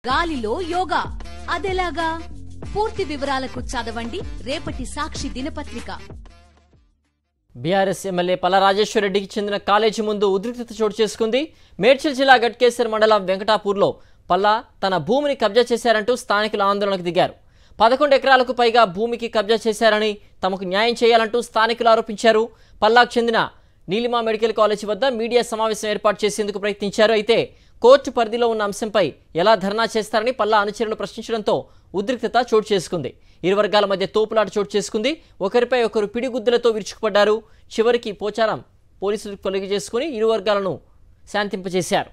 గాలిలో యోగా అదెలాగా? పూర్తి వివరాలకు చదవండి రేపటి సాక్షి దినపత్రిక. బీఆర్ఎస్ ఎమ్మెల్యే పల్లా రాజేశ్వర్ రెడ్డికి చెందిన కాలేజీ ముందు ఉద్రిక్తత చోటు చేసుకుంది. మేడ్చల్ జిల్లా గట్కేసర్ మండలం వెంకటాపూర్లో పల్లా తన భూమిని కబ్జా చేశారంటూ స్థానికులు ఆందోళనకు దిగారు. 11 ఎకరాలకు పైగా భూమికి కబ్జా చేశారని, తమకు న్యాయం చేయాలంటూ స్థానికులు ఆరోపించారు. పల్లాకు చెందిన నీలిమా మెడికల్ కాలేజీ వద్ద మీడియా సమావేశం ఏర్పాటు చేసేందుకు ప్రయత్నించారు. అయితే కోర్టు పరిధిలో ఉన్న అంశంపై ఎలా ధర్నా చేస్తారని పల్లా అనుచరులు ప్రశ్నించడంతో ఉద్రిక్తత చోటు చేసుకుంది. ఇరు వర్గాల మధ్య తోపులాట చోటు చేసుకుంది. ఒకరిపై ఒకరు పిడిగుద్దులతో విరుచుకుపడ్డారు. చివరికి పోచారం పోలీసులు కొలిగి చేసుకుని ఇరు వర్గాలను శాంతింపజేశారు.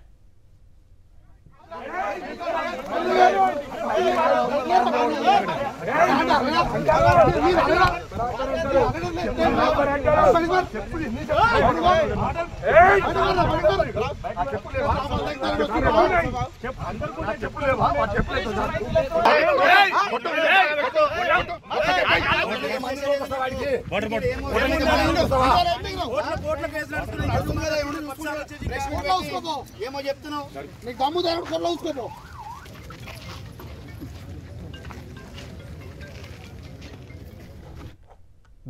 ఏమో చెప్తున్నావు నీకు దమ్ము తేడా చూసుకోపో.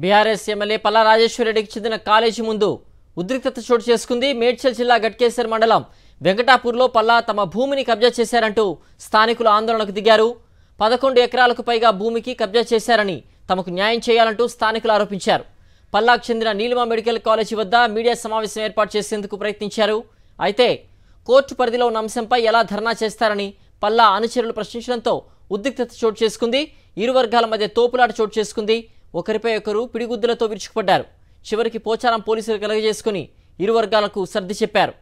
బీఆర్ఎస్ ఎమ్మెల్యే పల్లా రాజేశ్వర్ రెడ్డికి చెందిన కాలేజీ ముందు ఉద్రిక్తత చోటు చేసుకుంది. మేడ్చల్ జిల్లా గట్కేసర్ మండలం వెంకటాపూర్లో పల్లా తమ భూమిని కబ్జా చేశారంటూ స్థానికులు ఆందోళనకు దిగారు. 11 ఎకరాలకు పైగా భూమికి కబ్జా చేశారని, తమకు న్యాయం చేయాలంటూ స్థానికులు ఆరోపించారు. పల్లాకు చెందిన నీలిమా మెడికల్ కాలేజీ వద్ద మీడియా సమావేశం ఏర్పాటు చేసేందుకు ప్రయత్నించారు. అయితే కోర్టు పరిధిలో ఉన్న అంశంపై ఎలా ధర్నా చేస్తారని పల్లా అనుచరులు ప్రశ్నించడంతో ఉద్రిక్తత చోటు చేసుకుంది. ఇరు వర్గాల మధ్య తోపులాట చోటు చేసుకుంది. ఒకరిపై ఒకరు పిడిగుద్దులతో విరుచుకుపడ్డారు. చివరికి పోచారం పోలీసులు కలగజేసుకుని ఇరు వర్గాలకు సర్ది చెప్పారు.